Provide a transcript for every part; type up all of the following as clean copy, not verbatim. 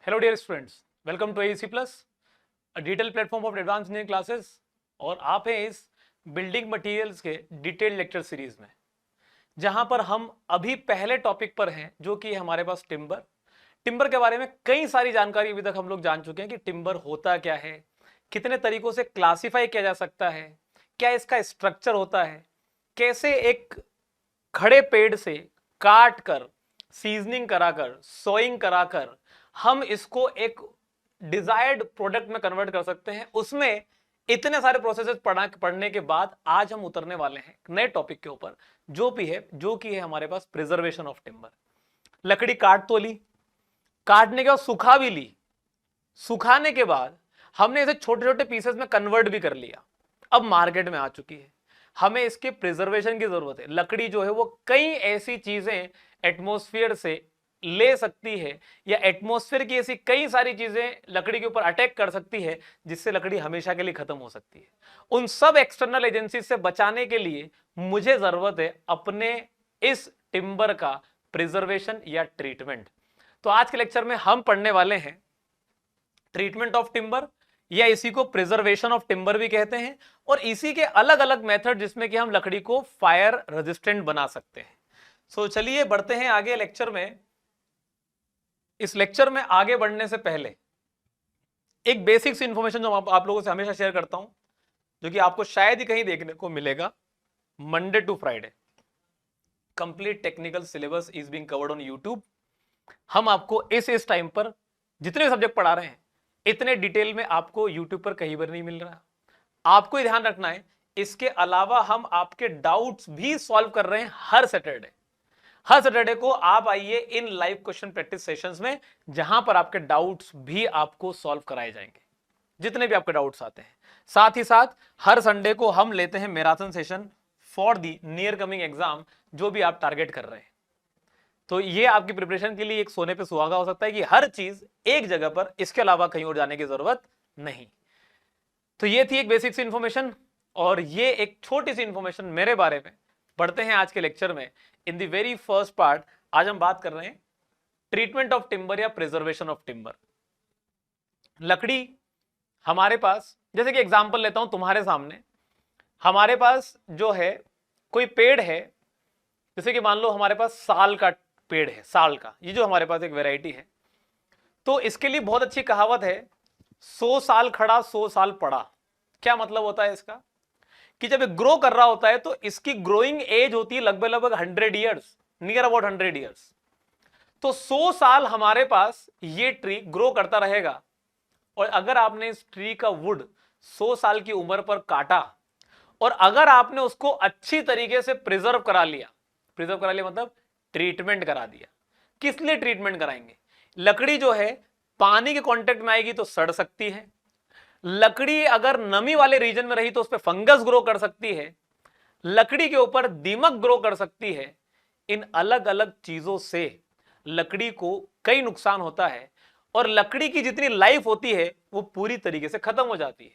Hello dear students, welcome to AEC plus, a detail platform of advance engineering classes. और आप हैं इस building materials के detail lecture series में, जहां पर हम अभी पहले टॉपिक पर हैं, जो कि हमारे पास टिम्बर के बारे में कई सारी जानकारी अभी तक हम लोग जान चुके हैं कि टिम्बर होता क्या है, कितने तरीकों से क्लासिफाई किया जा सकता है, क्या इसका स्ट्रक्चर होता है, कैसे एक खड़े पेड़ से काट कर सीजनिंग कराकर सोइंग कराकर हम इसको एक डिजायर्ड प्रोडक्ट में कन्वर्ट कर सकते हैं। उसमें इतने सारे प्रोसेसेस पढ़ने के बाद आज हम उतरने वाले हैं नए टॉपिक के ऊपर, जो कि है हमारे पास प्रिजर्वेशन ऑफ टिम्बर। लकड़ी काट तो ली, काटने के बाद सुखा भी ली, सुखाने के बाद हमने इसे छोटे छोटे पीसेस में कन्वर्ट भी कर लिया, अब मार्केट में आ चुकी है। हमें इसके प्रिजर्वेशन की जरूरत है। लकड़ी जो है वो कई ऐसी चीजें एटमॉस्फेयर से ले सकती है, या एटमॉस्फेयर की ऐसी कई सारी चीजें लकड़ी के ऊपर अटैक कर सकती है, जिससे लकड़ी हमेशा के लिए खत्म हो सकती है। उन सब एक्सटर्नल एजेंसी से बचाने के लिए मुझे जरूरत है अपने इस टिम्बर का प्रिजर्वेशन या ट्रीटमेंट। तो आज के लेक्चर में हम पढ़ने वाले हैं ट्रीटमेंट ऑफ टिम्बर, या इसी को प्रिजर्वेशन ऑफ टिम्बर भी कहते हैं, और इसी के अलग अलग मेथड जिसमें कि हम लकड़ी को फायर रेजिस्टेंट बना सकते हैं। सो चलिए बढ़ते हैं आगे लेक्चर में। इस लेक्चर में आगे बढ़ने से पहले एक बेसिक सी इंफॉर्मेशन जो आप लोगों से हमेशा शेयर करता हूं, जो कि आपको शायद ही कहीं देखने को मिलेगा। Monday to Friday complete technical syllabus is being covered on YouTube. हम आपको इस टाइम पर जितने सब्जेक्ट पढ़ा रहे हैं, इतने डिटेल में आपको यूट्यूब पर कहीं पर नहीं मिल रहा। आपको ध्यान रखना है, इसके अलावा हम आपके डाउट्स भी सॉल्व कर रहे हैं हर सैटरडे। हर सैटरडे को आप आइए इन लाइव क्वेश्चन प्रैक्टिस सेशंस में, जहां पर आपके डाउट्स भी आपको सॉल्व कराए जाएंगे, जितने भी आपके डाउट्स आते हैं। साथ ही साथ हर संडे को हम लेते हैं marathon session for the near coming exam, जो भी आप टारगेट कर रहे हैं। तो ये आपकी प्रिपरेशन के लिए एक सोने पे सुहागा हो सकता है कि हर चीज एक जगह पर, इसके अलावा कहीं और जाने की जरूरत नहीं। तो ये थी एक बेसिक सी इंफॉर्मेशन, और ये एक छोटी सी इंफॉर्मेशन मेरे बारे में। बढ़ते हैं आज के लेक्चर में। In the very first part आज हम बात कर रहे हैं ट्रीटमेंट ऑफ टिम्बर या प्रिजर्वेशन ऑफ टिम्बर। लकड़ी हमारे पास, जैसे कि एग्जांपल लेता हूं तुम्हारे सामने, हमारे पास जो है कोई पेड़ है, जैसे कि मान लो हमारे पास साल का पेड़ है, साल का, ये जो हमारे पास एक वैरायटी है। तो इसके लिए बहुत अच्छी कहावत है, 100 साल खड़ा 100 साल पड़ा। क्या मतलब होता है इसका, कि जब ये ग्रो कर रहा होता है तो इसकी ग्रोइंग एज होती है लगभग लगभग 100 ईयर्स, नियर अबाउट 100 ईयर्स। तो 100 साल हमारे पास ये ट्री ग्रो करता रहेगा। और अगर आपने इस ट्री का वुड 100 साल की उम्र पर काटा, और अगर आपने उसको अच्छी तरीके से प्रिजर्व करा लिया मतलब ट्रीटमेंट करा दिया। किस लिए ट्रीटमेंट कराएंगे? लकड़ी जो है पानी के कांटेक्ट में आएगी तो सड़ सकती है, लकड़ी अगर नमी वाले रीजन में रही तो उस पर फंगस ग्रो कर सकती है, लकड़ी के ऊपर दीमक ग्रो कर सकती है। इन अलग अलग चीजों से लकड़ी को कई नुकसान होता है, और लकड़ी की जितनी लाइफ होती है वो पूरी तरीके से खत्म हो जाती है।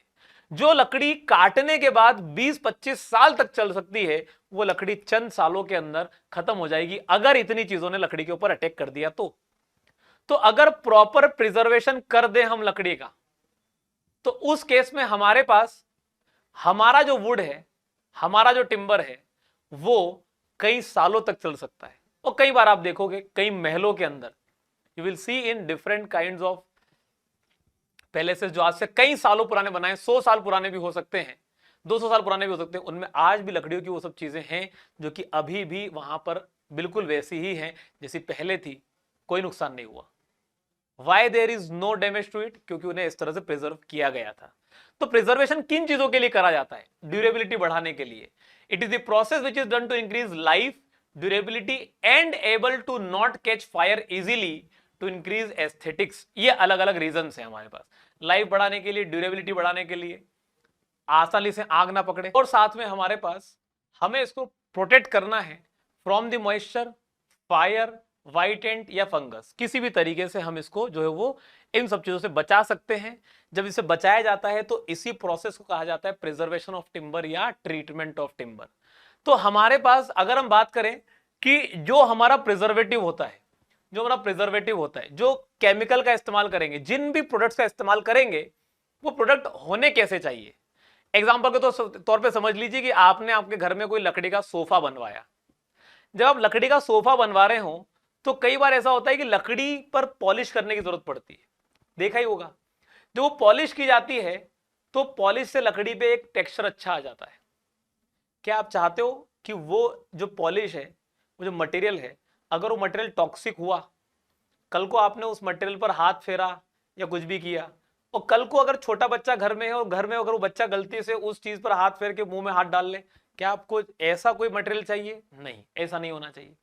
जो लकड़ी काटने के बाद 20-25 साल तक चल सकती है, वो लकड़ी चंद सालों के अंदर खत्म हो जाएगी, अगर इतनी चीजों ने लकड़ी के ऊपर अटैक कर दिया तो अगर प्रॉपर प्रिजर्वेशन कर दे हम लकड़ी का, तो उस केस में हमारे पास हमारा जो वुड है, हमारा जो टिम्बर है, वो कई सालों तक चल सकता है। और कई बार आप देखोगे कई महलों के अंदर, you will see in different kinds of palaces, जो आज से कई सालों पुराने बनाए, 100 साल पुराने भी हो सकते हैं, 200 साल पुराने भी हो सकते हैं, उनमें आज भी लकड़ियों की वो सब चीजें हैं जो कि अभी भी वहां पर बिल्कुल वैसी ही हैं जैसी पहले थी, कोई नुकसान नहीं हुआ। Why there is no damage to it? क्योंकि उन्हें इस तरह से प्रिजर्व किया गया था। तो प्रिजर्वेशन किन चीजों के लिए करा जाता है? ड्यूरेबिलिटी बढ़ाने के लिए। It is the process which is done to increase life, durability and able to not catch fire easily, to increase aesthetics. ये अलग अलग रीजन है हमारे पास, लाइफ बढ़ाने के लिए, ड्यूरेबिलिटी बढ़ाने के लिए, आसानी से आग ना पकड़े, और साथ में हमारे पास हमें इसको प्रोटेक्ट करना है from the moisture, fire, white ant या फंगस। किसी भी तरीके से हम इसको जो है वो इन सब चीजों से बचा सकते हैं। जब इसे बचाया जाता है तो इसी प्रोसेस को कहा जाता है प्रिजर्वेशन ऑफ टिम्बर या ट्रीटमेंट ऑफ टिम्बर। तो हमारे पास अगर हम बात करें कि जो हमारा प्रिजर्वेटिव होता है, जो हमारा प्रिजर्वेटिव होता है, जो केमिकल का इस्तेमाल करेंगे, जिन भी प्रोडक्ट्स का इस्तेमाल करेंगे, वो प्रोडक्ट होने कैसे चाहिए। एग्जाम्पल के तौर पे समझ लीजिए कि आपने आपके घर में कोई लकड़ी का सोफा बनवाया। जब आप लकड़ी का सोफा बनवा रहे हो तो कई बार ऐसा होता है कि लकड़ी पर पॉलिश करने की जरूरत पड़ती है, देखा ही होगा। जब वो पॉलिश की जाती है तो पॉलिश से लकड़ी पे एक टेक्सचर अच्छा आ जाता है। क्या आप चाहते हो कि वो जो पॉलिश है, वो जो मटेरियल है, अगर वो मटेरियल टॉक्सिक हुआ, कल को आपने उस मटेरियल पर हाथ फेरा या कुछ भी किया, और कल को अगर छोटा बच्चा घर में है और घर में अगर वो बच्चा गलती से उस चीज पर हाथ फेर के मुंह में हाथ डाल ले, क्या आपको ऐसा कोई मटेरियल चाहिए? नहीं, ऐसा नहीं होना चाहिए।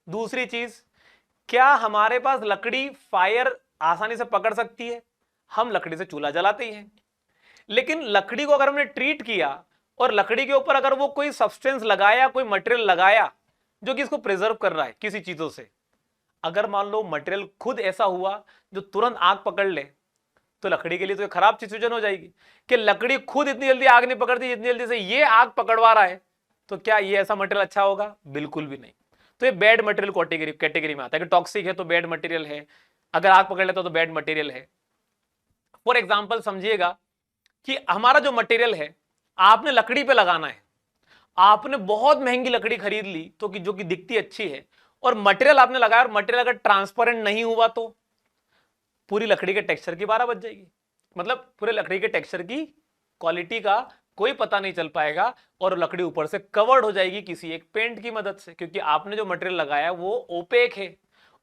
दूसरी चीज, क्या हमारे पास लकड़ी फायर आसानी से पकड़ सकती है? हम लकड़ी से चूल्हा जलाते ही हैं, लेकिन लकड़ी को अगर हमने ट्रीट किया और लकड़ी के ऊपर अगर वो कोई सब्सटेंस लगाया, कोई मटेरियल लगाया जो कि इसको प्रिजर्व कर रहा है किसी चीजों से, अगर मान लो मटेरियल खुद ऐसा हुआ जो तुरंत आग पकड़ ले, तो लकड़ी के लिए तो खराब सिचुएशन हो जाएगी कि लकड़ी खुद इतनी जल्दी आग नहीं पकड़ती जितनी जल्दी से ये आग पकड़वा रहा है। तो क्या ये ऐसा मटेरियल अच्छा होगा? बिल्कुल भी नहीं। तो ये बैड मटेरियल कैटेगरी में आता है कि टॉक्सिक है तो बैड मटेरियल है, अगर आग पकड़ लेता तो बैड मटेरियल है। फॉर एग्जाम्पल समझिएगा कि हमारा जो मटेरियल है आपने लकड़ी पे लगाना है, आपने बहुत महंगी लकड़ी खरीद ली तो कि जो कि दिखती अच्छी है, और मटेरियल आपने लगाया और मटेरियल अगर ट्रांसपेरेंट नहीं हुआ तो पूरी लकड़ी के टेक्सचर की 12 बज जाएगी। मतलब पूरे लकड़ी के टेक्सचर की क्वालिटी का कोई पता नहीं चल पाएगा और लकड़ी ऊपर से कवर्ड हो जाएगी किसी एक पेंट की मदद से, क्योंकि आपने जो मटेरियल लगाया वो ओपेक है।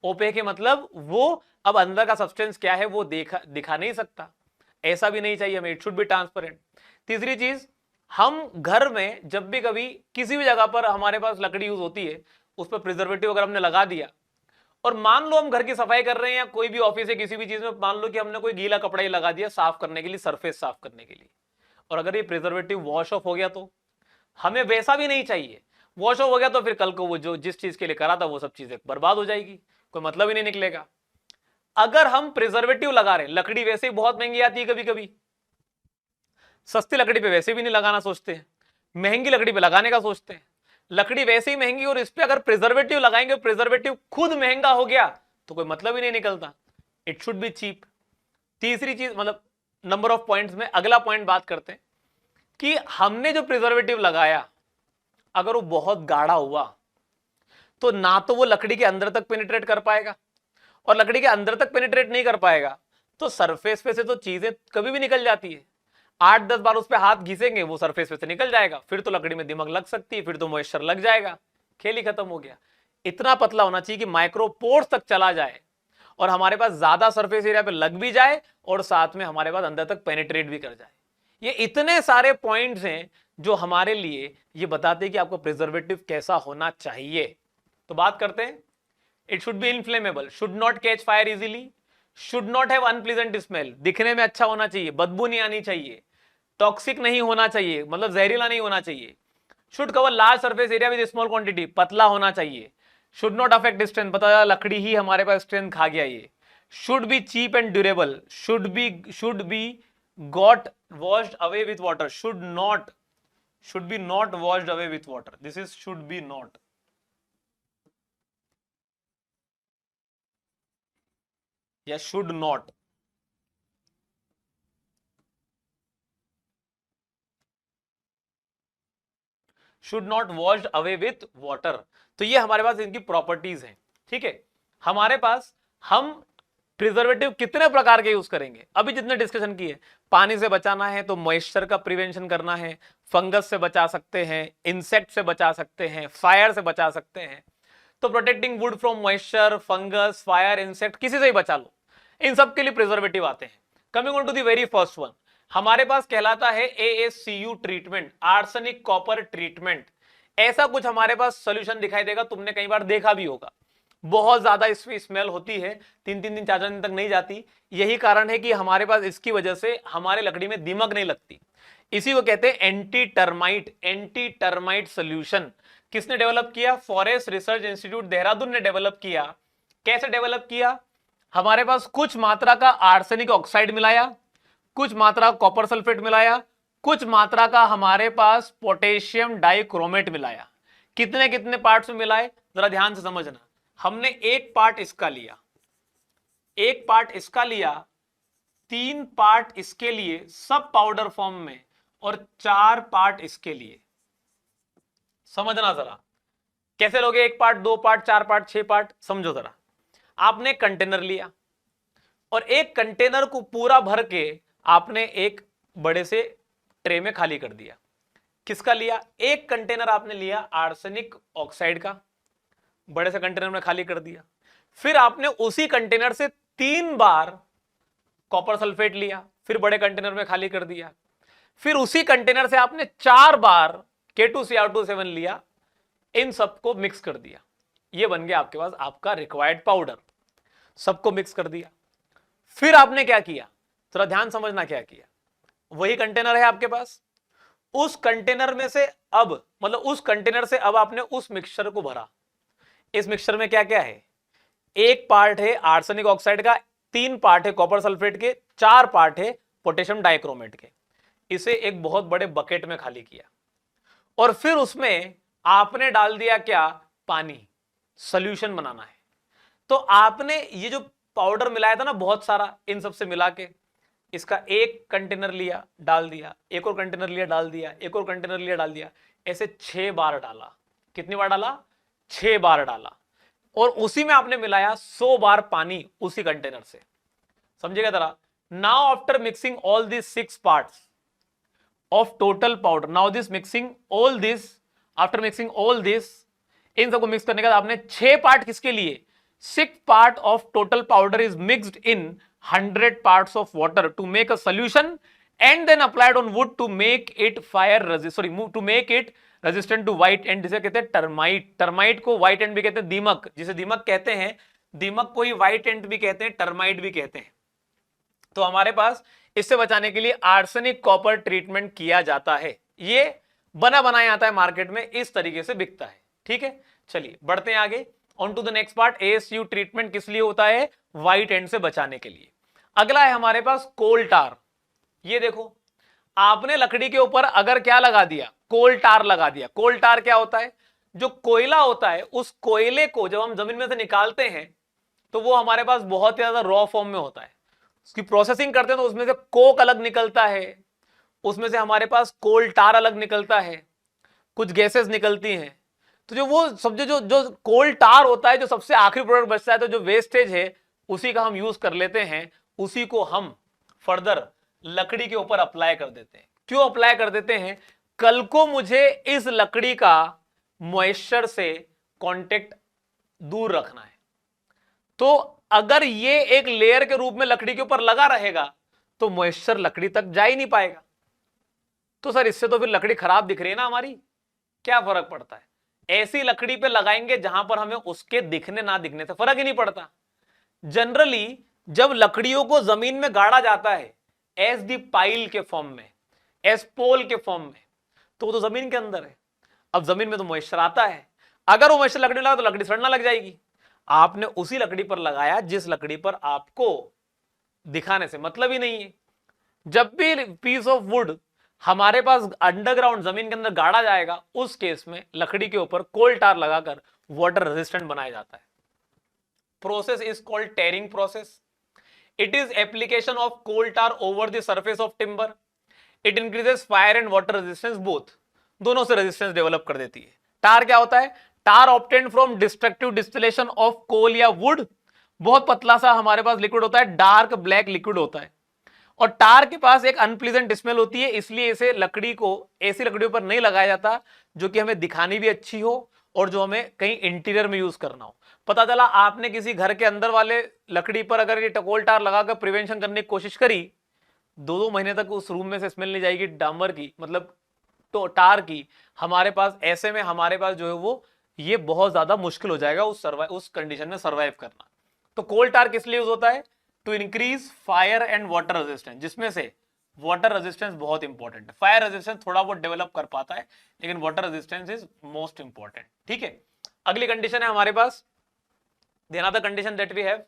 ओपेक है मतलब वो अब अंदर का सब्सटेंस क्या है वो दिखा नहीं सकता। ऐसा भी नहीं चाहिए हमें, इट शुड बी ट्रांसपेरेंट। तीसरी चीज, हम घर में जब भी कभी किसी भी जगह पर हमारे पास लकड़ी यूज होती है, उस पर प्रिजर्वेटिव अगर हमने लगा दिया, और मान लो हम घर की सफाई कर रहे हैं या कोई भी ऑफिस है किसी भी चीज में, मान लो कि हमने कोई गीला कपड़ा ही लगा दिया साफ करने के लिए, सरफेस साफ करने के लिए, और अगर ये प्रिजर्वेटिव वॉश ऑफ हो गया तो हमें वैसा भी नहीं चाहिए। वॉश ऑफ हो गया तो फिर कल को वो जो जिस चीज के लिए करा था वो सब चीजें बर्बाद हो जाएगी, कोई मतलब ही नहीं निकलेगा। अगर हम प्रिजर्वेटिव लगा रहे हैं, लकड़ी वैसे ही बहुत महंगी आती है, कभी कभी सस्ती लकड़ी पे वैसे भी नहीं लगाना सोचते हैं, महंगी लकड़ी पे लगाने का सोचते हैं। लकड़ी वैसे ही महंगी और इस पे अगर प्रिजर्वेटिव लगाएंगे, प्रिजर्वेटिव खुद महंगा हो गया तो कोई मतलब ही नहीं निकलता। It should be cheap. तीसरी चीज, मतलब नंबर ऑफ पॉइंट्स में अगला पॉइंट बात करते हैं कि हमने जो प्रिजर्वेटिव लगाया अगर वो बहुत गाढ़ा हुआ तो ना तो वो लकड़ी के अंदर तक पेनिट्रेट कर पाएगा, और लकड़ी के अंदर तक पेनिट्रेट नहीं कर पाएगा तो सरफेस पे से तो चीजें कभी भी निकल जाती है। 8-10 बार उस पर हाथ घिसेंगे वो सरफेस पे से निकल जाएगा, फिर तो लकड़ी में दिमक लग सकती है, फिर तो मॉइस्चर लग जाएगा, खेल ही खत्म हो गया। इतना पतला होना चाहिए कि माइक्रोपोर्स तक चला जाए और हमारे पास ज्यादा सरफेस एरिया पे लग भी जाए और साथ में हमारे पास अंदर तक पेनिट्रेट भी कर जाए। ये इतने सारे पॉइंट्स हैं जो हमारे लिए ये बताते हैं कि आपको प्रिजर्वेटिव कैसा होना चाहिए। तो बात करते हैं, it should B inflammable, should not catch fire easily, should not have unpleasant smell, दिखने में अच्छा होना चाहिए, बदबू नहीं आनी चाहिए, टॉक्सिक नहीं होना चाहिए मतलब जहरीला नहीं होना चाहिए, should cover large surface area with small quantity, पतला होना चाहिए, शुड नॉट अफेक्ट स्ट्रेंथ, पता चला लकड़ी ही हमारे पास स्ट्रेंथ खा गया ये, should be cheap and durable, should be got washed away with water, should be not washed away with water, this is should be not, या should not. Should not washed away with water. तो ये हमारे पास इनकी properties हैं, ठीक है। हमारे पास हम प्रिजर्वेटिव कितने प्रकार के यूज करेंगे, अभी जितने डिस्कशन किए, पानी से बचाना है तो मॉइस्चर का प्रिवेंशन करना है, फंगस से बचा सकते हैं, इंसेक्ट से बचा सकते हैं, फायर से बचा सकते हैं। तो protecting wood from moisture, fungus, fire, insect, किसी से ही बचा लो, इन सब के लिए प्रिजर्वेटिव आते हैं। Coming on to the very first one, हमारे पास कहलाता है ASCU treatment, arsenic copper treatment. ऐसा कुछ हमारे पास सोल्यूशन दिखाई देगा, तुमने कई बार देखा भी होगा, बहुत ज्यादा इसकी स्मेल होती है, 3-3 दिन 4-4 दिन तक नहीं जाती। यही कारण है कि हमारे पास इसकी वजह से हमारे लकड़ी में दीमक नहीं लगती। इसी को कहते हैं एंटी टर्माइट सोल्यूशन। किसने डेवलप किया? फॉरेस्ट रिसर्च इंस्टीट्यूट देहरादून ने डेवलप किया। कैसे डेवलप किया? हमारे पास कुछ मात्रा का आर्सेनिक ऑक्साइड मिलाया, कुछ मात्रा कॉपर सल्फेट मिलाया, कुछ मात्रा का हमारे पास पोटेशियम डाइक्रोमेट मिलाया। कितने कितने पार्ट्स में मिलाए, जरा ध्यान से समझना। हमने एक पार्ट इसका लिया, एक पार्ट इसका लिया, 3 पार्ट इसके लिए सब पाउडर फॉर्म में, और 4 पार्ट इसके लिए। समझना जरा कैसे लोगे, 1 पार्ट, 2 पार्ट, 4 पार्ट, 6 पार्ट, समझो जरा। आपने कंटेनर लिया और एक कंटेनर को पूरा भर के आपने एक बड़े से ट्रे में खाली कर दिया। किसका लिया? एक कंटेनर आपने लिया आर्सेनिक ऑक्साइड का, बड़े से कंटेनर में खाली कर दिया। फिर आपने उसी कंटेनर से 3 बार कॉपर सल्फेट लिया, फिर बड़े कंटेनर में खाली कर दिया। फिर उसी कंटेनर से आपने 4 बार K2Cr2 लिया, इन सबको मिक्स कर दिया। ये बन गया आपके पास आपका रिक्वायर्ड पाउडर। सबको मिक्स कर दिया। फिर आपने क्या किया, थोड़ा ध्यान समझना क्या किया। वही कंटेनर है आपके पास, उस कंटेनर में से अब मतलब उस कंटेनर से अब आपने उस मिक्सचर को भरा। इस मिक्सचर में क्या क्या है? 1 पार्ट है आर्सेनिक ऑक्साइड का, 3 पार्ट है कॉपर सल्फेट के, 4 पार्ट है पोटेशियम डाइक्रोमेट के। इसे एक बहुत बड़े बकेट में खाली किया और फिर उसमें आपने डाल दिया क्या? पानी। सॉल्यूशन बनाना है तो आपने ये जो पाउडर मिलाया था ना बहुत सारा, इन सब से मिला के इसका एक कंटेनर लिया, डाल दिया, एक और कंटेनर लिया, डाल दिया, एक और कंटेनर लिया, डाल दिया, ऐसे 6 बार डाला। कितनी बार डाला? 6 बार डाला। और उसी में आपने मिलाया 100 बार पानी उसी कंटेनर से। समझिएगा जरा। Now after mixing all this 6 parts of total powder, now this mixing all this, after mixing all this, इन सबको मिक्स करने के बाद आपने 6 पार्ट किसके लिए? 6 part of total powder is mixed in 100 parts of water to make a solution and then applied on wood to make it fire resistant, to make it resistant to white ant, जिसे कहते हैं termite. Termite को white एंट भी कहते हैं, दीमक जिसे दीमक कहते हैं, दीमक को ही व्हाइट एंट भी कहते हैं, टर्माइट भी कहते हैं। तो हमारे पास इससे बचाने के लिए आर्सेनिक कॉपर ट्रीटमेंट किया जाता है। ये बना बनाया आता है मार्केट में, इस तरीके से बिकता है। ठीक है, चलिए बढ़ते हैं आगे। On to the next part. ASU treatment किस लिए होता है? व्हाइट एंड से बचाने के लिए। अगला है हमारे पास कोल टार। ये देखो, आपने लकड़ी के ऊपर अगर क्या लगा दिया? कोल टार लगा दिया। कोल टार क्या होता है? जो कोयला होता है, उस कोयले को जब हम जमीन में से निकालते हैं तो वो हमारे पास बहुत ज्यादा रॉ फॉर्म में होता है। उसकी प्रोसेसिंग करते हैं तो उसमें से कोक अलग निकलता है, उसमें से हमारे पास कोल टार अलग निकलता है, कुछ गैसेस निकलती हैं। तो जो वो सब जो कोल टार होता है, जो सबसे आखिरी प्रोडक्ट बचता है, तो जो वेस्टेज है उसी का हम यूज कर लेते हैं, उसी को हम फर्दर लकड़ी के ऊपर अप्लाई कर देते हैं। क्यों अप्लाई कर देते हैं? कल को मुझे इस लकड़ी का मॉइस्चर से कांटेक्ट दूर रखना है, तो अगर ये एक लेयर के रूप में लकड़ी के ऊपर लगा रहेगा तो मॉइस्चर लकड़ी तक जा ही नहीं पाएगा। तो सर इससे तो फिर लकड़ी खराब दिख रही है ना हमारी, क्या फर्क पड़ता है? ऐसी लकड़ी पे लगाएंगे जहां पर हमें उसके दिखने ना दिखने से फर्क ही नहीं पड़ता। जनरली जब लकड़ियों को जमीन में गाड़ा जाता है एज दी पाइल के फॉर्म में, एज पोल के फॉर्म में, तो वो तो जमीन के अंदर है। अब जमीन में तो मॉइस्चर आता है, अगर वो मॉइस्चर लकड़ी में लगा तो लकड़ी सड़ना लग जाएगी। आपने उसी लकड़ी पर लगाया जिस लकड़ी पर आपको दिखाने से मतलब ही नहीं है। जब भी पीस ऑफ वुड हमारे पास अंडरग्राउंड जमीन के अंदर गाड़ा जाएगा, उस केस में लकड़ी के ऊपर कोल टार लगाकर वाटर रेजिस्टेंट बनाया जाता है। Process is called tarring process. It is application of coal tar over the surface of timber. It increases fire and water resistance both, दोनों से रेजिस्टेंस डेवलप कर देती है। टार क्या होता है? Tar obtained from destructive distillation of coal या wood. बहुत पतला सा हमारे पास लिक्विड होता है, डार्क ब्लैक लिक्विड होता है, और टार के पास एक अनप्लीजेंट स्मेल होती है, इसलिए इसे लकड़ी को ऐसी लकड़ियों पर नहीं लगाया जाता जो कि हमें दिखानी भी अच्छी हो और जो हमें कहीं इंटीरियर में यूज करना हो। पता चला आपने किसी घर के अंदर वाले लकड़ी पर अगर ये कोल टार लगाकर प्रिवेंशन करने की कोशिश करी, 2-2 महीने तक उस रूम में से स्मेल नहीं जाएगी डामर की, मतलब तो टार की। हमारे पास ऐसे में हमारे पास जो है वो ये बहुत ज्यादा मुश्किल हो जाएगा उस कंडीशन में सर्वाइव करना। तो कोल टार किस लिए यूज होता है? To increase fire and water resistance, जिसमें से वाटर रेजिस्टेंस बहुत इंपॉर्टेंट है। फायर रेजिस्टेंस थोड़ा बहुत डेवलप कर पाता है, लेकिन water resistance is most important. ठीक है, अगली कंडीशन है हमारे पास, then the condition that we have,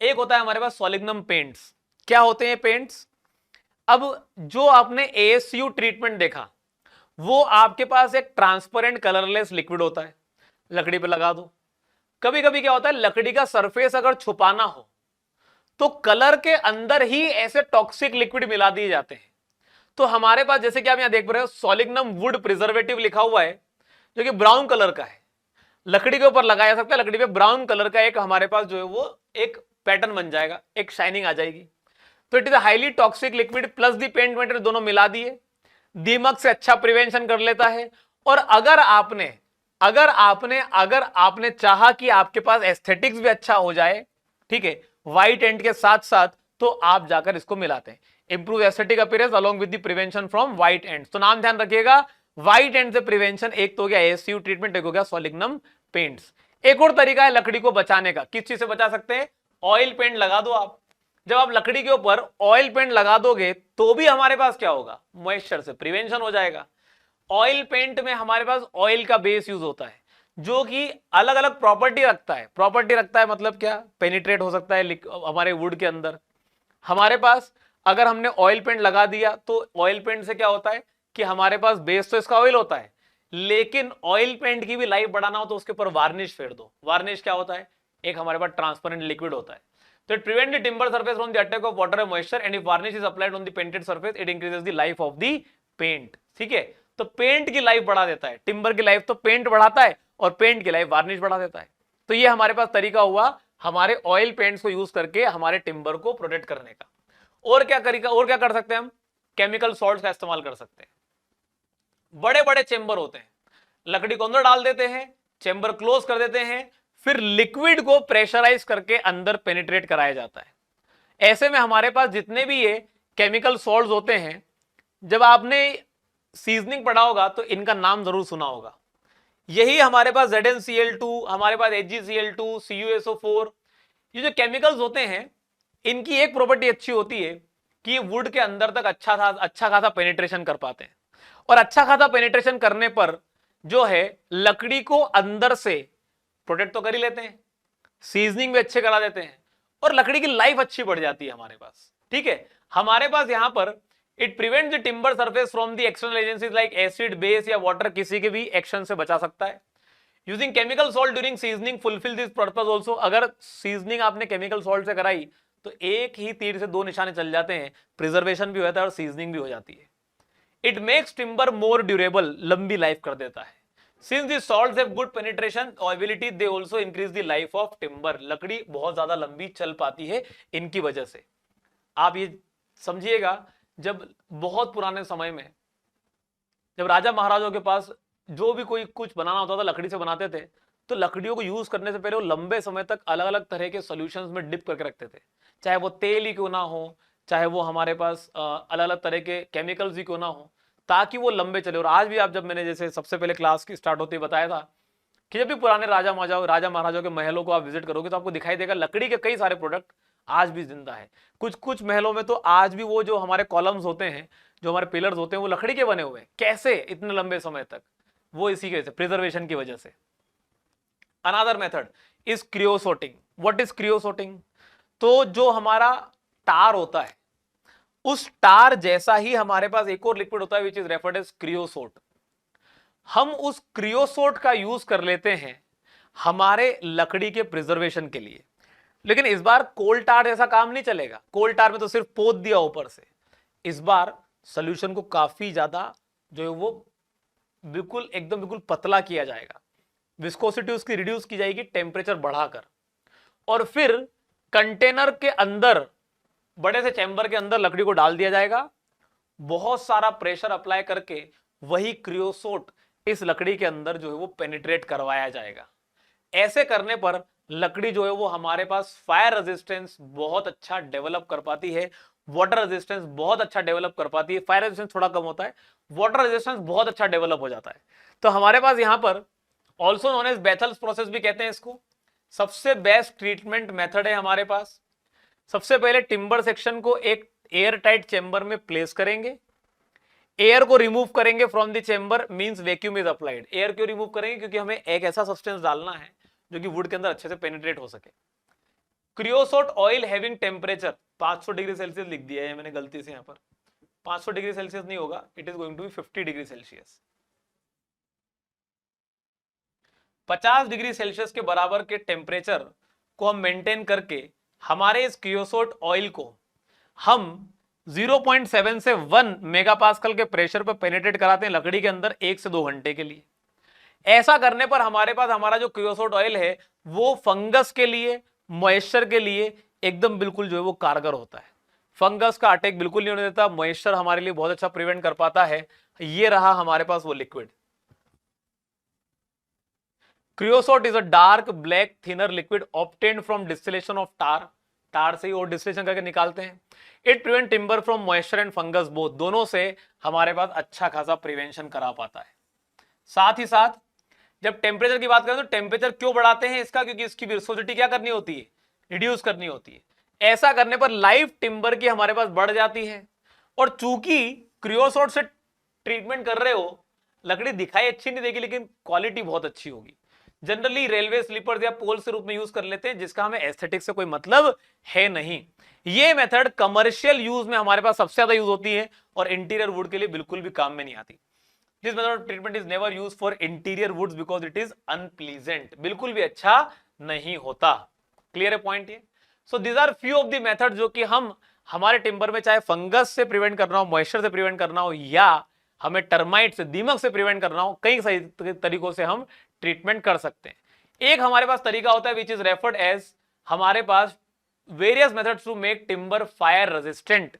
एक होता है हमारे पास सॉलिग्नम पेंट्स। क्या होते हैं पेंट्स? अब जो आपने एएसयू ट्रीटमेंट देखा, वो आपके पास एक ट्रांसपेरेंट कलरलेस लिक्विड होता है, लकड़ी पे लगा दो। कभी कभी क्या होता है, लकड़ी का सरफेस अगर छुपाना हो तो कलर के अंदर ही ऐसे टॉक्सिक लिक्विड मिला दिए जाते हैं। तो हमारे पास जैसे कि आप यहां देख रहे हो सॉलिग्नम वुड प्रिजर्वेटिव लिखा हुआ है जो कि ब्राउन कलर का है, लकड़ी के ऊपर लगाया जा सकता है, लकड़ी पे ब्राउन कलर का एक हमारे पास जो है वो एक पैटर्न बन जाएगा, एक शाइनिंग आ जाएगी। तो it is a highly toxic liquid plus the paint material दोनों मिला दिए, दीमक से अच्छा प्रिवेंशन कर लेता है। और अगर आपने चाहा कि आपके पास एस्थेटिक्स भी अच्छा हो जाए, ठीक है, व्हाइट एंड के साथ साथ, तो आप जाकर इसको मिलाते हैं, improve aesthetic appearance along with the prevention from white and. तो नाम ध्यान रखिएगा, व्हाइट एंड से प्रिवेंशन, एक तो हो गया एएसयू ट्रीटमेंट, एक हो गया सॉलिग्नम पेंट्स। एक और तरीका है लकड़ी को बचाने का, किस चीज से बचा सकते हैं? ऑयल पेंट लगा दो आप। जब आप लकड़ी के ऊपर ऑयल पेंट लगा दोगे तो भी हमारे पास क्या होगा? मॉइस्चर से प्रिवेंशन हो जाएगा। ऑयल पेंट में हमारे पास ऑयल का बेस यूज होता है जो कि अलग अलग प्रॉपर्टी रखता है। प्रॉपर्टी रखता है मतलब क्या? पेनिट्रेट हो सकता है हमारे वुड के अंदर। हमारे पास अगर हमने ऑयल पेंट लगा दिया तो ऑयल पेंट से क्या होता है कि हमारे पास बेस तो इसका ऑयल होता है, लेकिन ऑयल पेंट की भी लाइफ बढ़ाना हो तो उसके ऊपर वार्निश फेर दो। वार्निश क्या होता है? एक हमारे पास ट्रांसपेरेंट लिक्विड होता है। तो it prevent the timber surface from the attack of water and moisture and if varnish is applied on the painted surface it increases the life of the paint. ठीक है, तो पेंट की life बढ़ा देता है। टिम्बर की life तो paint बढ़ाता है और पेंट की लाइफ वार्निश बढ़ा देता है। तो ये हमारे पास तरीका हुआ हमारे ऑयल पेंट्स को यूज करके हमारे टिम्बर को प्रोटेक्ट करने का। और क्या तरीका, और क्या कर सकते हैं हम? केमिकल सॉल्ट्स का इस्तेमाल कर सकते हैं। बड़े बड़े चेंबर होते हैं, लकड़ी को अंदर डाल देते हैं, चेंबर क्लोज कर देते हैं, फिर लिक्विड को प्रेशराइज करके अंदर पेनिट्रेट कराया जाता है। ऐसे में हमारे पास जितने भी ये केमिकल सॉल्ट्स होते हैं, जब आपने सीजनिंग पढ़ा होगा तो इनका नाम जरूर सुना होगा। यही हमारे पास ZnCl2, हमारे पास HgCl2, CuSO4, ये जो केमिकल्स होते हैं इनकी एक प्रॉपर्टी अच्छी होती है कि वुड के अंदर तक अच्छा खासा पेनिट्रेशन कर पाते हैं। और अच्छा खासा पेनिट्रेशन करने पर जो है लकड़ी को अंदर से प्रोटेक्ट तो कर ही लेते हैं, सीजनिंग भी अच्छे करा देते हैं और लकड़ी की लाइफ अच्छी बढ़ जाती है हमारे पास। ठीक है, हमारे पास यहां पर it prevent the timber surface from the external agencies like acid, base या वाटर, किसी के भी एक्शन से बचा सकता है। Using chemical salt during seasoning fulfil this purpose also. अगर सीजनिंग आपने केमिकल सॉल्ट से कराई तो एक ही तीर से दो निशाने चल जाते हैं, प्रिजर्वेशन भी होता है और सीजनिंग भी हो जाती है। It makes timber more durable, लंबी लाइफ कर देता है। Since the salts have good penetration ability they also increase the life of timber. लकड़ी बहुत ज्यादा लंबी चल पाती है इनकी वजह से। आप ये समझिएगा, जब बहुत पुराने समय में जब राजा महाराजाओं के पास जो भी कोई कुछ बनाना होता था लकड़ी से बनाते थे, तो लकड़ियों को यूज करने से पहले वो लंबे समय तक अलग अलग तरह के सॉल्यूशंस में डिप करके रखते थे, चाहे वो तेल ही क्यों ना हो, चाहे वो हमारे पास अलग अलग तरह के केमिकल्स ही क्यों ना हो, ताकि वो लंबे चले। और आज भी आप, जब मैंने जैसे सबसे पहले क्लास की स्टार्ट होती बताया था कि जब भी पुराने राजा महाराजाओं के महलों को आप विजिट करोगे तो आपको दिखाई देगा लकड़ी के कई सारे प्रोडक्ट आज भी जिंदा है। कुछ कुछ महलों में तो आज भी वो जो हमारे कॉलम्स होते हैं, जो हमारे पिलर्स होते हैं, वो लकड़ी के बने हुए हैं। कैसे इतने लंबे समय तक? वो इसी के प्रिजर्वेशन की वजह से। Another method is creosoting. What is creosoting? तो जो हमारा टार होता है, उस टार जैसा ही हमारे पास एक और लिक्विड होता है विच इज रेफर्ड एज क्रियोसोट। हम उस क्रियोसोट का यूज कर लेते हैं हमारे लकड़ी के प्रिजर्वेशन के लिए। लेकिन इस बार कोल टार जैसा काम नहीं चलेगा। कोल टार में तो सिर्फ पोत दिया ऊपर से। इस बार सोल्यूशन को काफी ज्यादा जो है वो बिल्कुल पतला किया जाएगा, विस्कोसिटी उसकी रिड्यूस की जाएगी टेम्परेचर बढ़ाकर, और फिर कंटेनर के अंदर, बड़े से चैम्बर के अंदर लकड़ी को डाल दिया जाएगा। बहुत सारा प्रेशर अप्लाई करके वही क्रियोसोट इस लकड़ी के अंदर जो है वो पेनिट्रेट करवाया जाएगा। ऐसे करने पर लकड़ी जो है वो हमारे पास फायर रेजिस्टेंस बहुत अच्छा डेवलप कर पाती है, वाटर रेजिस्टेंस बहुत अच्छा डेवलप कर पाती है। फायर रेजिस्टेंस थोड़ा कम होता है, वाटर रेजिस्टेंस बहुत अच्छा डेवलप हो जाता है। तो हमारे पास यहां पर ऑल्सो नोन एज बेथल्स प्रोसेस भी कहते हैं इसको। सबसे बेस्ट ट्रीटमेंट मेथड है हमारे पास। सबसे पहले टिम्बर सेक्शन को एक एयर टाइट चेंबर में प्लेस करेंगे, एयर को रिमूव करेंगे from the chamber, means vacuum is applied. Air क्यों रिमूव करेंगे? क्योंकि हमें एक ऐसा सब्सटेंस डालना है जो कि वुड के अंदर अच्छे से पेनिट्रेट हो सके। Creosote oil having temperature 500 degree Celsius लिख दिया है मैंने गलती से, यहां पर 500 डिग्री सेल्सियस नहीं होगा, it is going to be 50 degree Celsius. 50 degree Celsius के बराबर के टेम्परेचर को हम मेंटेन करके हमारे इस क्रियोसोट ऑयल को हम 0.7 से 1 मेगापास्कल के प्रेशर पर पेनिट्रेट कराते हैं लकड़ी के अंदर 1 से 2 घंटे के लिए। ऐसा करने पर हमारे पास हमारा जो क्रियोसोट ऑयल है वो फंगस के लिए, मॉइस्चर के लिए एकदम बिल्कुल जो है वो कारगर होता है। फंगस का अटैक बिल्कुल नहीं होने देता, मॉइस्चर हमारे लिए बहुत अच्छा प्रिवेंट कर पाता है। ये रहा हमारे पास वो liquid. Creosote is a dark black thinner liquid obtained from distillation of tar. Tar से ही और डिस्टिलेशन करके निकालते हैं। It prevent timber from moisture and fungus both, दोनों से हमारे पास अच्छा खासा प्रिवेंशन करा पाता है। साथ ही साथ जब टेम्परेचर की बात करें तो टेम्परेचर क्यों बढ़ाते हैं इसका, क्योंकि इसकी विस्कोसिटी क्या करनी होती है, रिड्यूस करनी होती है। ऐसा करने पर लाइफ टिम्बर की हमारे पास बढ़ जाती है। और चूंकि क्रियोसोट से ट्रीटमेंट कर रहे हो, लकड़ी दिखाई अच्छी नहीं देगी लेकिन क्वालिटी बहुत अच्छी होगी। जनरली रेलवे स्लीपर्स या पोल्स के रूप में यूज कर लेते हैं, जिसका हमें एस्थेटिक से कोई मतलब है नहीं। ये मेथड कमर्शियल यूज में हमारे पास सबसे ज्यादा यूज होती है और इंटीरियर वुड के लिए बिल्कुल भी काम में नहीं आती। This method of treatment is never used for interior woods because it is unpleasant, बिल्कुल भी अच्छा नहीं होता। क्लियर है पॉइंट ये? So these are few of the method जो कि हम हमारे टिम्बर में चाहे फंगस से प्रिवेंट करना हो, मॉइस्चर से प्रिवेंट करना हो, या हमें टर्माइट से, दीमक से प्रिवेंट करना हो, कई सही तरीकों से हम ट्रीटमेंट कर सकते हैं। एक हमारे पास तरीका होता है विच इज रेफर्ड एज, हमारे पास various methods to make timber fire resistant.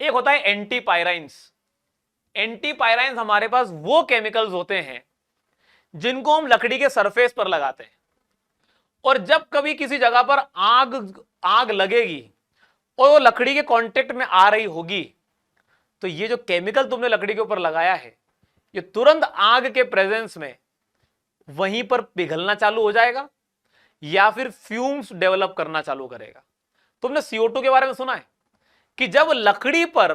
एक होता है एंटीपायराइंस। एंटीपायराइंस हमारे पास वो केमिकल्स होते हैं जिनको हम लकड़ी के सरफेस पर लगाते हैं, और जब कभी किसी जगह पर आग लगेगी और वो लकड़ी के कांटेक्ट में आ रही होगी, तो ये जो केमिकल तुमने लकड़ी के ऊपर लगाया है ये तुरंत आग के प्रेजेंस में वहीं पर पिघलना चालू हो जाएगा या फिर फ्यूम्स डेवलप करना चालू करेगा। तुमने CO2 के बारे में सुना है कि जब लकड़ी पर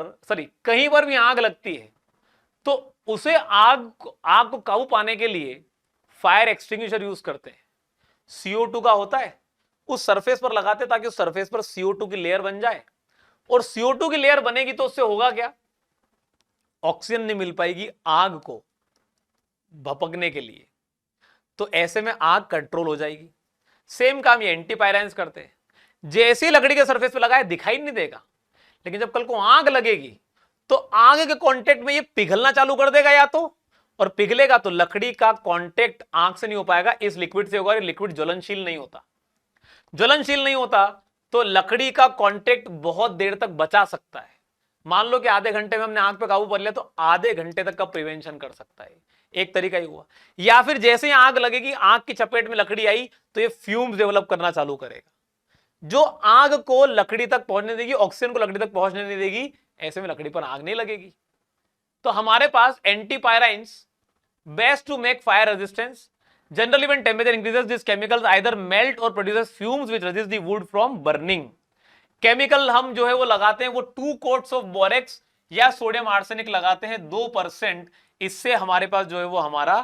कहीं पर भी आग लगती है तो उसे आग को काबू पाने के लिए फायर एक्सटिंग्विशर यूज करते हैं। CO2 का होता है, उस सरफेस पर लगाते हैं ताकि उस सरफेस पर CO2 की लेयर बन जाए, और CO2 की लेयर बनेगी तो उससे होगा क्या, ऑक्सीजन नहीं मिल पाएगी आग को भपकने के लिए, तो ऐसे में आग कंट्रोल हो जाएगी। सेम काम ये एंटीपायराइंस करते हैं। जैसे ही लकड़ी के सरफेस पे लगाए दिखाई नहीं देगा, लेकिन जब कल को आग लगेगी तो आग के कांटेक्ट में ये पिघलना चालू कर देगा या तो, और पिघलेगा तो लकड़ी का कांटेक्ट आग से नहीं हो पाएगा, इस लिक्विड से होगा। लिक्विड ज्वलनशील नहीं होता, ज्वलनशील नहीं होता तो लकड़ी का कांटेक्ट बहुत देर तक बचा सकता है। मान लो कि आधे घंटे में हमने आग पे काबू कर लिया तो आधे घंटे तक का प्रिवेंशन कर सकता है। एक तरीका ही हुआ। या फिर जैसे ही आग लगेगी, आग की चपेट में लकड़ी आई तो ये फ्यूम्स डेवलप करना चालू करेगा, जो आग को लकड़ी तक पहुंचने देगी, ऑक्सीजन को लकड़ी तक पहुंचने नहीं देगी। ऐसे में लकड़ी पर आग नहीं लगेगी। तो हमारे पास antipyrines best to make fire resistance. Generally when temperature increases this chemicals either melt और produces fumes which resist the wood from burning. Chemical हम जो है वो लगाते हैं, वो 2 कोट्स ऑफ बोरेक्स या सोडियम आर्सेनिक लगाते हैं 2%। इससे हमारे पास जो है वो हमारा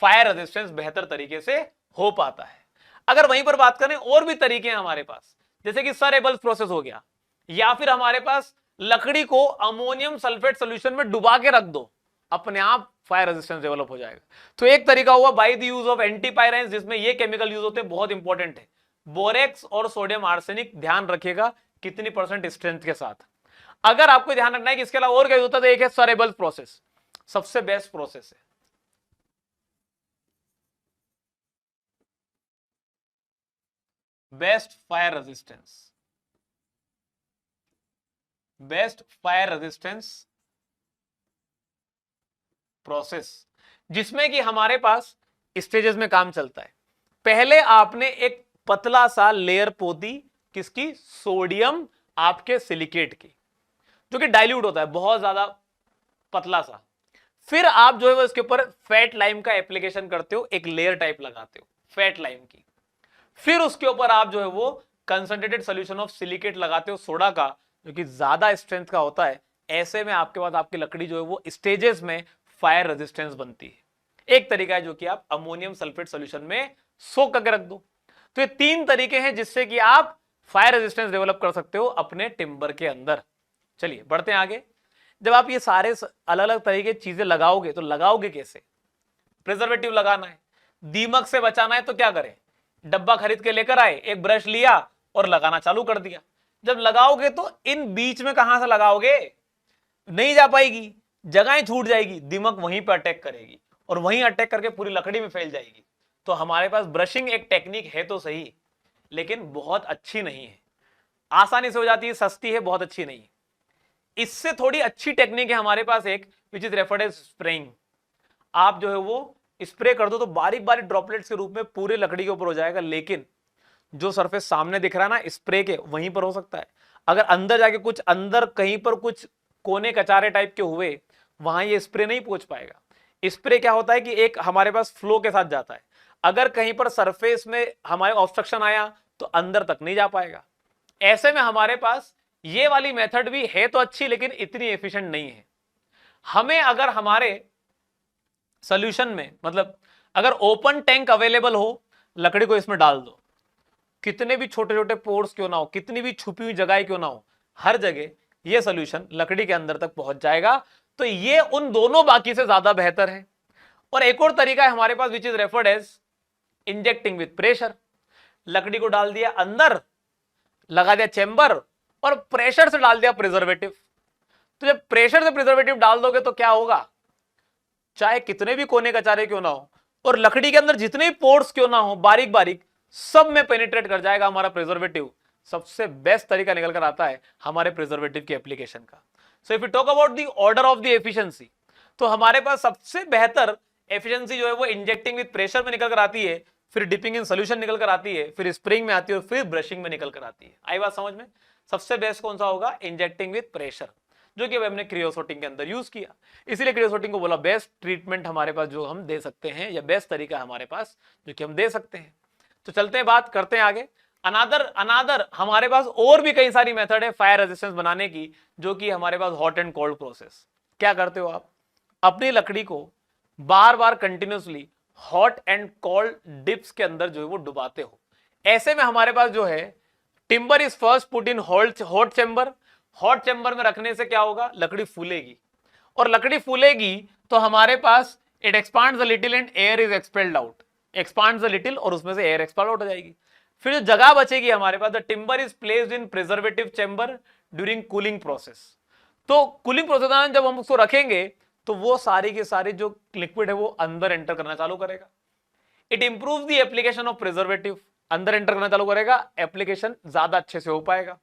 फायर रेजिस्टेंस बेहतर तरीके से हो पाता है। अगर वहीं पर बात करें, और भी तरीके हैं हमारे पास, जैसे कि सर एबल्स प्रोसेस हो गया, या फिर हमारे पास लकड़ी को अमोनियम सल्फेट सोल्यूशन में डुबा के रख दो, अपने आप फायर रेजिस्टेंस डेवलप हो जाएगा। तो एक तरीका हुआ बाय द यूज ऑफ एंटीपायराइंस, जिसमें ये केमिकल यूज होते हैं, बहुत इंपॉर्टेंट है, बोरेक्स और सोडियम आर्सेनिक। ध्यान रखिएगा कितनी % स्ट्रेंथ के साथ। अगर आपको ध्यान रखना है कि इसके अलावा और क्या यूज होता है, तो एक है सर एबल्स प्रोसेस, सबसे बेस्ट प्रोसेस है। बेस्ट फायर रेजिस्टेंस प्रोसेस, जिसमें कि हमारे पास स्टेजेस में काम चलता है। पहले आपने एक पतला सा लेयर पोती, किसकी, सोडियम आपके सिलिकेट की, जो कि डाइल्यूट होता है, बहुत ज्यादा पतला सा। फिर आप जो है वो इसके ऊपर फैट लाइम का एप्लीकेशन करते हो, एक लेयर टाइप लगाते हो फैट लाइम की। फिर उसके ऊपर आप जो है वो कंसंट्रेटेड सोल्यूशन ऑफ सिलिकेट लगाते हो, सोडा का, जो कि ज्यादा स्ट्रेंथ का होता है। ऐसे में आपके पास आपकी लकड़ी जो है वो स्टेजेस में फायर रेजिस्टेंस बनती है। एक तरीका है जो कि आप अमोनियम सल्फेट सोल्यूशन में सोक करके रख दो। तो ये 3 तरीके हैं जिससे कि आप फायर रेजिस्टेंस डेवलप कर सकते हो अपने टिम्बर के अंदर। चलिए बढ़ते हैं आगे। जब आप ये सारे अलग अलग तरीके चीजें लगाओगे तो लगाओगे कैसे? प्रिजर्वेटिव लगाना है, दीमक से बचाना है, तो क्या करें, डब्बा खरीद के लेकर आए, एक ब्रश लिया, और लगाना चालू कर दिया। जब लगाओगे तो इन बीच में कहां से लगाओगे, नहीं जा पाएगी, जगहें छूट जाएगी, दीमक वहीं पर अटैक करेगी और वहीं अटैक करके पूरी लकड़ी में फैल जाएगी। तो हमारे पास ब्रशिंग एक टेक्निक है तो सही, लेकिन बहुत अच्छी नहीं है। आसानी से हो जाती है, सस्ती है, बहुत अच्छी नहीं है। इससे थोड़ी अच्छी टेक्निक है हमारे पास एक, which is referred as spraying. आप जो है वो स्प्रे कर दो तो बारीक बारीक ड्रॉपलेट्स के रूप में पूरे लकड़ी के ऊपर हो जाएगा, लेकिन जो सरफेस सामने दिख रहा है ना स्प्रे के, वहीं पर हो सकता है। अगर अंदर जाके कुछ अंदर कहीं पर कुछ कोने कचारे टाइप के हुए, वहां ये स्प्रे नहीं पहुंच पाएगा। स्प्रे क्या होता है कि एक हमारे पास फ्लो के साथ जाता है, अगर कहीं पर सरफेस में हमारे ऑब्स्ट्रक्शन आया तो अंदर तक नहीं जा पाएगा। ऐसे में हमारे पास ये वाली मेथड भी है तो अच्छी, लेकिन इतनी एफिशिएंट नहीं है। हमें अगर हमारे सॉल्यूशन में, मतलब अगर ओपन टैंक अवेलेबल हो, लकड़ी को इसमें डाल दो, कितने भी छोटे छोटे पोर्स क्यों ना हो, कितनी भी छुपी हुई जगह क्यों ना हो, हर जगह ये सॉल्यूशन लकड़ी के अंदर तक पहुंच जाएगा। तो ये उन दोनों बाकी से ज्यादा बेहतर है। और एक और तरीका है हमारे पास which is referred as injecting with pressure. लकड़ी को डाल दिया अंदर, लगा दिया चेंबर और प्रेशर से डाल दिया प्रिजर्वेटिव। तो जब प्रेशर से प्रिजर्वेटिव डाल दोगे तो क्या होगा, चाहे कितने भी कोने कचारे क्यों ना हो और लकड़ी के अंदर जितने भी पोर्स क्यों ना हो बारीक बारीक, सब में पेनिट्रेट कर जाएगा हमारा प्रिजर्वेटिव। सबसे बेस्ट तरीका निकल कर आता है हमारे प्रिजर्वेटिव की एप्लीकेशन का। So if you talk about the order of the efficiency, तो हमारे पास सबसे बेहतर एफिशिएंसी जो है वो इंजेक्टिंग विद प्रेशर में निकल कर आती है, फिर डिपिंग इन सोल्यूशन निकल कर आती है, फिर स्प्रिंग में आती है और फिर ब्रशिंग में निकल कर आती है। आई बात समझ में? सबसे बेस्ट कौन सा होगा, इंजेक्टिंग विद प्रेशर, जो कि हमने क्रियोसोटिंग के अंदर यूज किया, इसीलिए क्रियोसोटिंग को बोला बेस्ट ट्रीटमेंट हमारे पास जो हम दे सकते हैं, या बेस्ट तरीका हमारे पास जो कि हम दे सकते हैं। तो चलते हैं, बात करते हैं आगे। अनादर हमारे पास और भी कई सारी मेथड है फायर रेजिस्टेंस बनाने की, जो कि हमारे पास हॉट एंड कोल्ड प्रोसेस। क्या करते हो आप, अपनी लकड़ी को बार बार continuously hot and cold dips के अंदर जो है वो डुबाते हो। ऐसे में हमारे पास जो है timber is first put in hot chamber. Hot chamber में रखने से क्या होगा, लकड़ी फूलेगी, और लकड़ी फूलेगी तो हमारे पास it expands a little and air is expelled out, expands a little और उसमें से एयर एक्सपेल्ड आउट हो जाएगी। फिर जो जगह बचेगी हमारे पास, the timber is placed in preservative chamber during cooling process. तो कूलिंग प्रोसेस में जब हम उसको रखेंगे तो वो सारी की सारी जो लिक्विड है वो अंदर एंटर करना चालू करेगा। It improve the application of preservative, अंदर एंटर करना चालू करेगा, एप्लीकेशन ज्यादा अच्छे से हो पाएगा।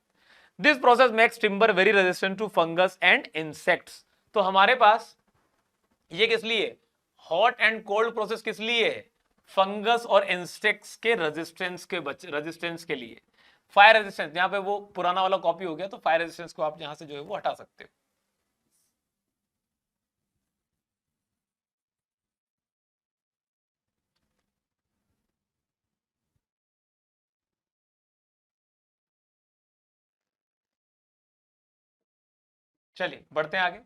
This process makes timber very resistant to fungus and insects. तो हमारे पास ये किस लिए, हॉट एंड कोल्ड प्रोसेस किस लिए है, फंगस और इंसेक्ट्स के रेजिस्टेंस के लिए। फायर रेजिस्टेंस, यहां पे वो पुराना वाला कॉपी हो गया, तो फायर रेजिस्टेंस को आप यहां से जो है वो हटा सकते हो। चलिए बढ़ते हैं आगे,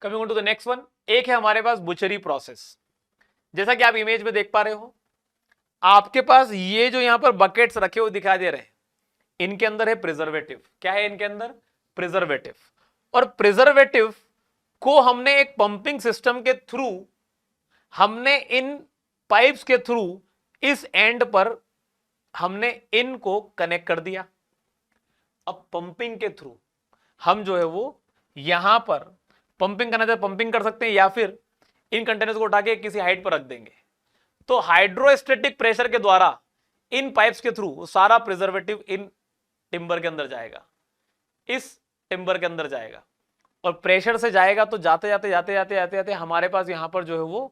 coming on to the next one. एक है हमारे पास बुचरी प्रोसेस। जैसा कि आप इमेज में देख पा रहे हो, आपके पास ये जो यहां पर बकेट्स रखे हुए दिखाई दे रहे हैं, इनके अंदर है प्रिजर्वेटिव। क्या है इनके अंदर, प्रिजर्वेटिव। और प्रिजर्वेटिव को हमने एक पंपिंग सिस्टम के थ्रू, हमने इन पाइप्स के थ्रू इस एंड पर हमने इनको कनेक्ट कर दिया। अब पंपिंग के थ्रू हम जो है वो यहां पर पंपिंग करना चाहते पंपिंग कर सकते हैं, या फिर इन कंटेनर्स को उठा के किसी हाइट पर रख देंगे। तो हाइड्रोस्टेटिक प्रेशर के द्वारा इन पाइप्स के थ्रू सारा प्रिजर्वेटिव इन टिम्बर के अंदर जाएगा, इस टिम्बर के अंदर जाएगा, और प्रेशर से जाएगा तो जाते जाते जाते जाते जाते जाते हमारे पास यहां पर जो है वो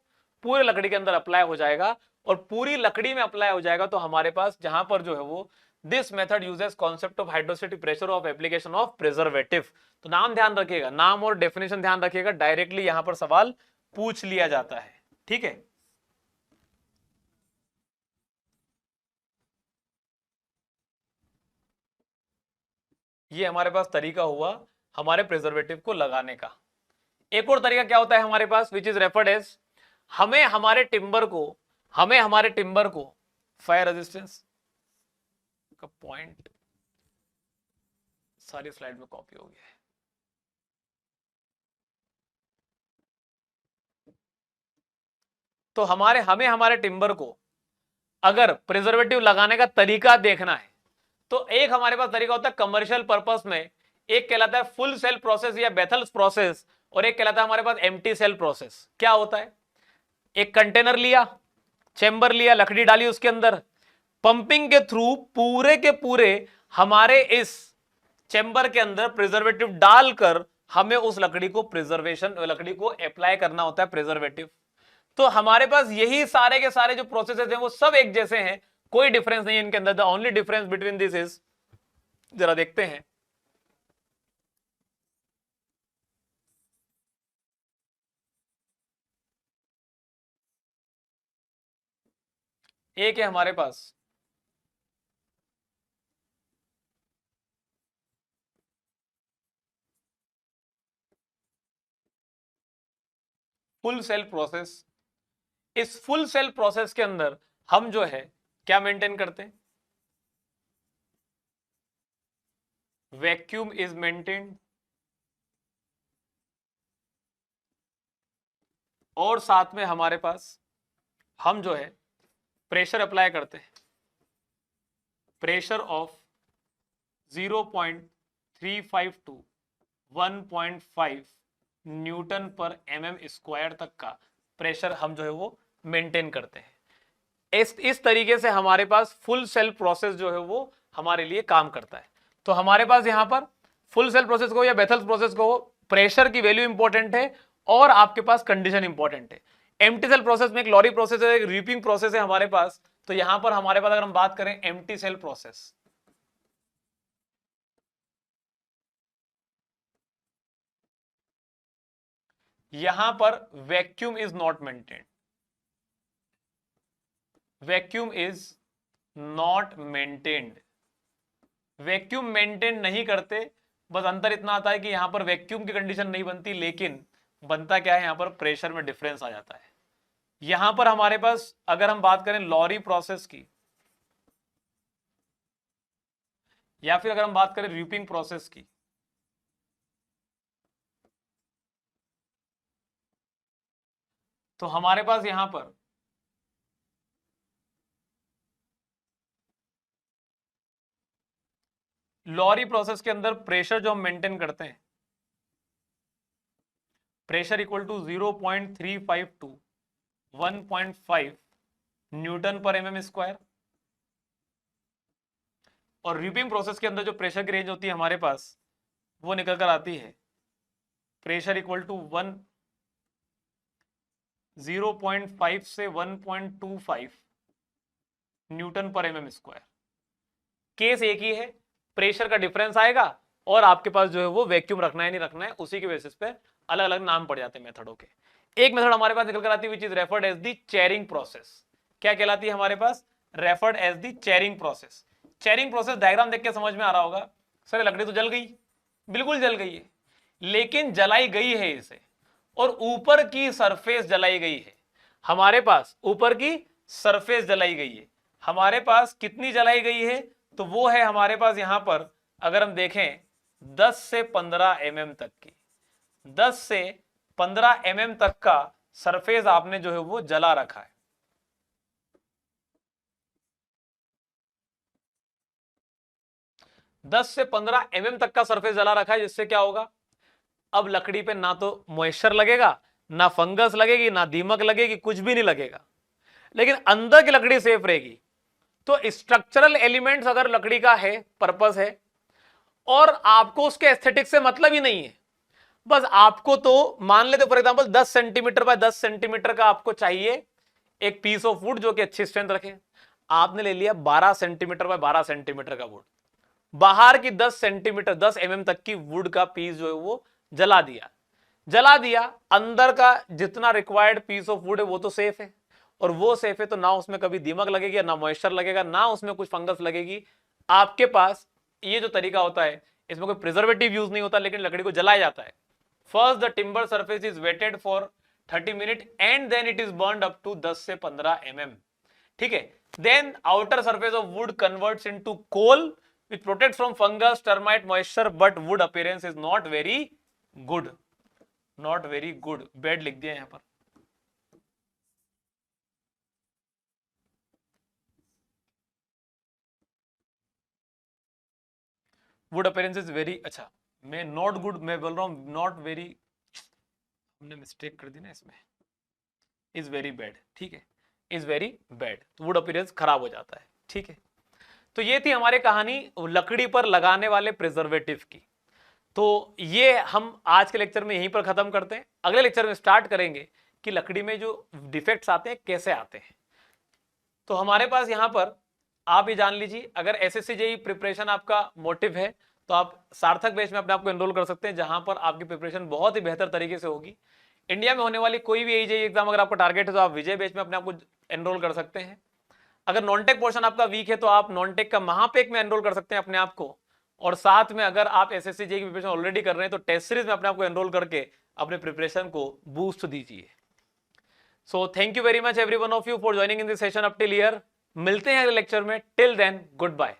पूरे लकड़ी के अंदर अप्लाई हो जाएगा, और पूरी लकड़ी में अप्लाई हो जाएगा। तो हमारे पास जहां पर जो है वो this method uses concept of hydrostatic pressure of application of preservative. तो नाम ध्यान रखिएगा, नाम और डेफिनेशन ध्यान रखिएगा, डायरेक्टली यहां पर सवाल पूछ लिया जाता है, ठीक है। ये हमारे पास तरीका हुआ हमारे प्रिजर्वेटिव को लगाने का। एक और तरीका क्या होता है हमारे पास, विच इज रेफर्ड एज, हमें हमारे टिम्बर को फायर रेजिस्टेंस का पॉइंट सारी स्लाइड में कॉपी हो गया है। तो हमें हमारे टिम्बर को अगर प्रिजर्वेटिव लगाने का तरीका देखना है, तो एक हमारे पास तरीका होता है कमर्शियल पर्पस में, एक कहलाता है फुल सेल प्रोसेस या बेथल्स प्रोसेस, और एक कहलाता है हमारे पास एम्प्टी सेल प्रोसेस। क्या होता है, एक कंटेनर लिया, चेंबर लिया, लकड़ी डाली उसके अंदर, पंपिंग के थ्रू पूरे के पूरे हमारे इस चेंबर के अंदर प्रिजर्वेटिव डालकर हमें उस लकड़ी को लकड़ी को अप्लाई करना होता है प्रिजर्वेटिव। तो हमारे पास यही सारे के सारे जो प्रोसेसेस हैं वो सब एक जैसे हैं, कोई डिफरेंस नहीं है इनके अंदर। The only difference between this is, जरा देखते हैं, एक है हमारे पास फुल सेल प्रोसेस। इस फुल सेल प्रोसेस के अंदर हम जो है क्या मेंटेन करते हैं, वैक्यूम इज मेंटेन्ड, और साथ में हमारे पास हम जो है प्रेशर अप्लाई करते हैं, प्रेशर ऑफ 0.35 टू 1.5 न्यूटन पर एमएम स्क्वायर तक का प्रेशर हम जो है वो मेंटेन करते हैं। इस तरीके से हमारे पास फुल सेल प्रोसेस जो है वो हमारे लिए काम करता है। तो हमारे पास यहां पर फुल सेल प्रोसेस को या बेथल्स प्रोसेस को प्रेशर की वैल्यू इंपॉर्टेंट है और आपके पास कंडीशन इंपॉर्टेंट है। एम्प्टी सेल प्रोसेस में एक लॉरी प्रोसेस है, एक रीपिंग प्रोसेस है हमारे पास। तो यहां पर हमारे पास अगर हम बात करें एम्प्टी सेल प्रोसेस, यहां पर vacuum is not maintained, vacuum is not maintained, vacuum maintain नहीं करते। बस अंतर इतना आता है कि यहां पर वैक्यूम की कंडीशन नहीं बनती, लेकिन बनता क्या है, यहां पर प्रेशर में डिफरेंस आ जाता है। यहां पर हमारे पास अगर हम बात करें लॉरी प्रोसेस की, या फिर अगर हम बात करें रीपिंग प्रोसेस की, तो हमारे पास यहां पर लॉरी प्रोसेस के अंदर प्रेशर जो हम मेंटेन करते हैं, pressure equal to 0.35 to 1.5 newton पर एमएम स्क्वायर। और रीपिंग प्रोसेस के अंदर जो प्रेशर की रेंज होती है हमारे पास, वो निकल कर आती है प्रेशर इक्वल टू 0.5 से 1.25 न्यूटन पर एमएम स्क्वायर। केस एक ही है, प्रेशर का डिफरेंस आएगा और आपके पास जो है वो वैक्यूम रखना है नहीं रखना है, उसी के बेसिस पे अलग अलग नाम पड़ जाते हैं मेथडों के। एक मेथड हमारे पास निकल कर आती है which is referred as the charring process. क्या कहलाती है हमारे पास, referred as the charring process. Charring process diagram देख के समझ में आ रहा होगा, सर लकड़ी तो जल गई, बिल्कुल जल गई है, लेकिन जलाई गई है इसे, और ऊपर की सरफेस जलाई गई है। हमारे पास ऊपर की सरफेस जलाई गई है, हमारे पास कितनी जलाई गई है, तो वो है हमारे पास यहां पर अगर हम देखें 10 से 15 एमएम तक की, 10 से 15 एमएम तक का सरफेस आपने जो है वो जला रखा है। दस से 15 एमएम तक का सरफेस जला रखा है, जिससे क्या होगा, अब लकड़ी पे ना तो मॉइस्चर लगेगा, ना फंगस लगेगी, ना दीमक लगेगी, कुछ भी नहीं लगेगा, लेकिन अंदर की लकड़ी सेफ रहेगी। तो स्ट्रक्चरल एलिमेंट्स अगर लकड़ी का है, पर्पस है, और आपको उसके एस्थेटिक्स से मतलब ही नहीं है, बस आपको तो मान लेते for example 10 centimetre bye 10 centimetre का आपको चाहिए एक पीस ऑफ वुड जो कि अच्छी स्ट्रेंथ रखे। आपने ले लिया 12 सेंटीमीटर बाय 12 सेंटीमीटर का वुड, बाहर की 10 सेंटीमीटर 10 एमएम तक की वुड का पीस जो है वो जला दिया, जला दिया, अंदर का जितना रिक्वायर्ड पीस ऑफ वुड है वो तो सेफ है, और वो सेफ है तो ना उसमें कभी दीमक लगेगी, ना मॉइस्चर लगेगा, ना उसमें कुछ फंगस लगेगी। आपके पास ये जो तरीका होता है इसमें कोई प्रिजर्वेटिव यूज नहीं होता, लेकिन लकड़ी को जलाया जाता है। First the timber surface is wetted for 30 minute and then it is burned up to 10 से 15 एमएम, ठीक है। Then outer surface of wood converts into coal which protects from fungus, termite, moisture, but wood appearance is not very good, not very good, bad लिख दिया यहां पर। Would appearance is very, अच्छा मैं not good मैं बोल रहा हूँ नॉट वेरी, हमने मिस्टेक कर दी ना इसमें, इज वेरी बैड, ठीक है, इज वेरी बैड, तो वुड अपीयरेंस खराब हो जाता है, ठीक है। तो ये थी हमारी कहानी लकड़ी पर लगाने वाले प्रिजर्वेटिव की। तो ये हम आज के लेक्चर में यहीं पर खत्म करते हैं, अगले लेक्चर में स्टार्ट करेंगे कि लकड़ी में जो डिफेक्ट्स आते हैं कैसे आते हैं। तो हमारे पास यहां पर आप ये जान लीजिए, अगर एसएससी जेईई प्रिपरेशन आपका मोटिव है तो आप सार्थक बैच में अपने आप को एनरोल कर सकते हैं, जहां पर आपकी प्रिपरेशन बहुत ही बेहतर तरीके से होगी। इंडिया में होने वाली कोई भी जेईई एग्जाम अगर आपका टारगेट है तो आप विजय बैच में अपने आप को एनरोल कर सकते हैं। अगर नॉन टेक पोर्शन आपका वीक है तो आप नॉन टेक का महापेक में एनरोल कर सकते हैं अपने आप को, और साथ में अगर आप एसएससी जेईई की प्रिपरेशन ऑलरेडी कर रहे हैं तो टेस्ट सीरीज में अपने आप को एनरोल करके अपने प्रिपरेशन को बूस्ट दीजिए। So thank you very much every one of you for joining in this session up till here. मिलते हैं अगले लेक्चर में, टिल देन गुड बाय।